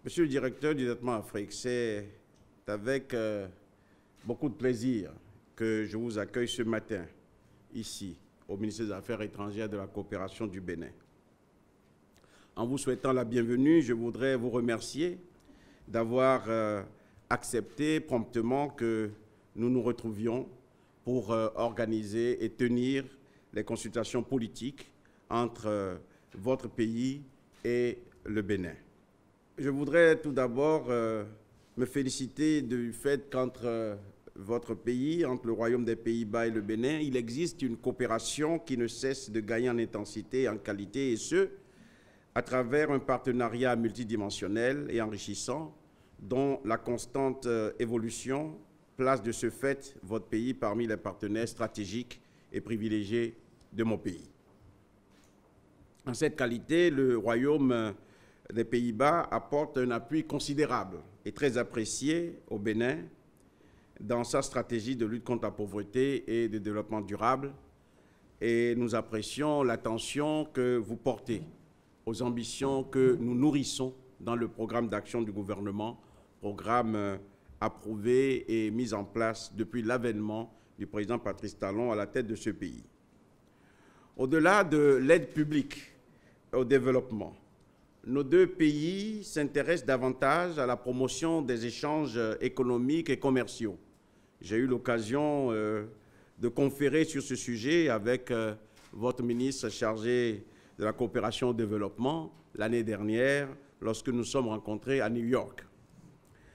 Monsieur le directeur du département Afrique, c'est avec beaucoup de plaisir que je vous accueille ce matin, ici, au ministère des Affaires étrangères et de la coopération du Bénin. En vous souhaitant la bienvenue, je voudrais vous remercier d'avoir accepté promptement que nous nous retrouvions pour organiser et tenir les consultations politiques entre votre pays et le Bénin. Je voudrais tout d'abord me féliciter du fait qu'entre votre pays, entre le Royaume des Pays-Bas et le Bénin, il existe une coopération qui ne cesse de gagner en intensité et en qualité, et ce, à travers un partenariat multidimensionnel et enrichissant, dont la constante évolution place de ce fait votre pays parmi les partenaires stratégiques et privilégiés de mon pays. En cette qualité, le Royaume des Pays-Bas apporte un appui considérable et très apprécié au Bénin dans sa stratégie de lutte contre la pauvreté et de développement durable, et nous apprécions l'attention que vous portez aux ambitions que nous nourrissons dans le programme d'action du gouvernement, programme approuvé et mis en place depuis l'avènement du président Patrice Talon à la tête de ce pays. Au-delà de l'aide publique au développement, nos deux pays s'intéressent davantage à la promotion des échanges économiques et commerciaux. J'ai eu l'occasion de conférer sur ce sujet avec votre ministre chargé de la coopération au développement l'année dernière, lorsque nous sommes rencontrés à New York.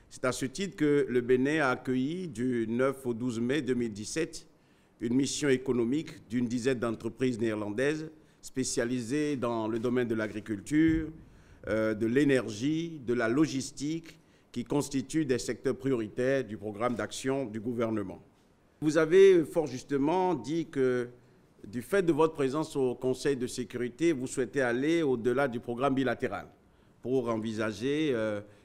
C'est à ce titre que le Bénin a accueilli du 9 au 12 mai 2017 une mission économique d'une dizaine d'entreprises néerlandaises spécialisées dans le domaine de l'agriculture, de l'énergie, de la logistique, qui constituent des secteurs prioritaires du programme d'action du gouvernement. Vous avez fort justement dit que du fait de votre présence au Conseil de sécurité, vous souhaitez aller au-delà du programme bilatéral pour envisager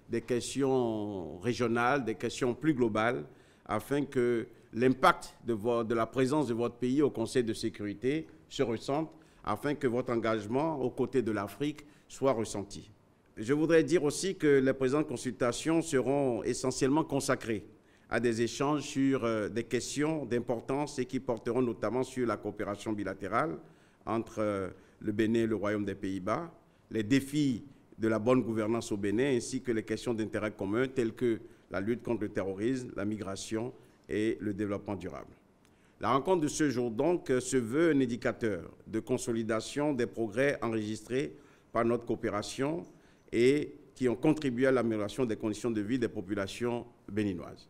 des questions régionales, des questions plus globales, afin que l'impact de la présence de votre pays au Conseil de sécurité se ressente, afin que votre engagement aux côtés de l'Afrique soit ressenti. Je voudrais dire aussi que les présentes consultations seront essentiellement consacrées à des échanges sur des questions d'importance et qui porteront notamment sur la coopération bilatérale entre le Bénin et le Royaume des Pays-Bas, les défis de la bonne gouvernance au Bénin, ainsi que les questions d'intérêt commun telles que la lutte contre le terrorisme, la migration et le développement durable. La rencontre de ce jour, donc, se veut un indicateur de consolidation des progrès enregistrés par notre coopération et qui ont contribué à l'amélioration des conditions de vie des populations béninoises.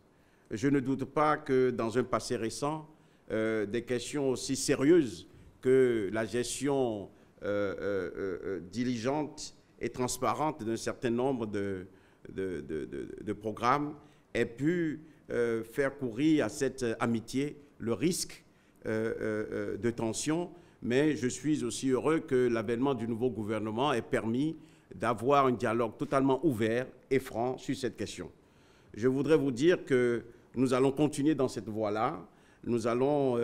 Je ne doute pas que dans un passé récent, des questions aussi sérieuses que la gestion diligente et transparente d'un certain nombre de programmes aient pu faire courir à cette amitié le risque de tension, mais je suis aussi heureux que l'avènement du nouveau gouvernement ait permis d'avoir un dialogue totalement ouvert et franc sur cette question. Je voudrais vous dire que nous allons continuer dans cette voie-là. Nous allons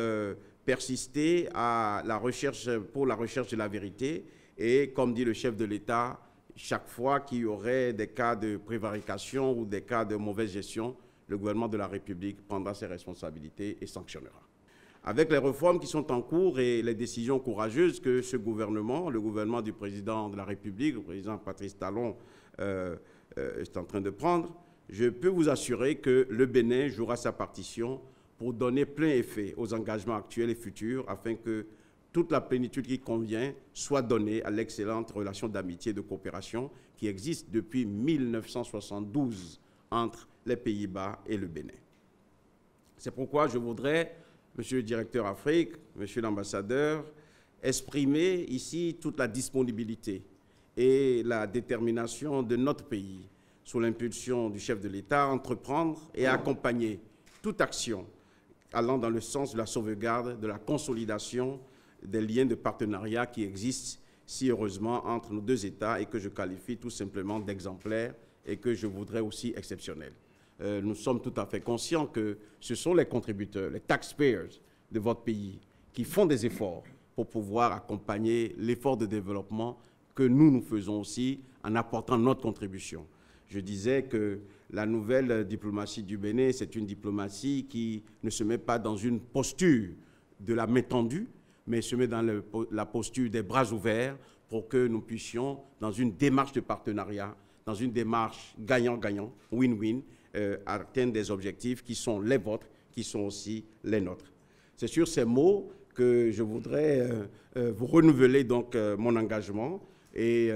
persister à pour la recherche de la vérité et, comme dit le chef de l'État, chaque fois qu'il y aurait des cas de prévarication ou des cas de mauvaise gestion, le gouvernement de la République prendra ses responsabilités et sanctionnera. Avec les réformes qui sont en cours et les décisions courageuses que ce gouvernement, le gouvernement du président de la République, le président Patrice Talon, est en train de prendre, je peux vous assurer que le Bénin jouera sa partition pour donner plein effet aux engagements actuels et futurs afin que toute la plénitude qui convient soit donnée à l'excellente relation d'amitié et de coopération qui existe depuis 1972 entre les Pays-Bas et le Bénin. C'est pourquoi je voudrais Monsieur le directeur Afrique, Monsieur l'ambassadeur, exprimer ici toute la disponibilité et la détermination de notre pays, sous l'impulsion du chef de l'État, à entreprendre et à accompagner toute action allant dans le sens de la sauvegarde, de la consolidation des liens de partenariat qui existent si heureusement entre nos deux États et que je qualifie tout simplement d'exemplaires et que je voudrais aussi exceptionnels. Nous sommes tout à fait conscients que ce sont les contributeurs, les taxpayers de votre pays qui font des efforts pour pouvoir accompagner l'effort de développement que nous faisons aussi en apportant notre contribution. Je disais que la nouvelle diplomatie du Bénin, c'est une diplomatie qui ne se met pas dans une posture de la main tendue, mais se met dans la posture des bras ouverts pour que nous puissions, dans une démarche de partenariat, dans une démarche gagnant-gagnant, win-win, atteindre des objectifs qui sont les vôtres, qui sont aussi les nôtres. C'est sur ces mots que je voudrais vous renouveler donc mon engagement et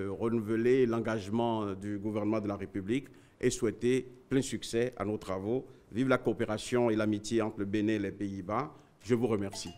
renouveler l'engagement du gouvernement de la République et souhaiter plein succès à nos travaux. Vive la coopération et l'amitié entre le Bénin et les Pays-Bas. Je vous remercie.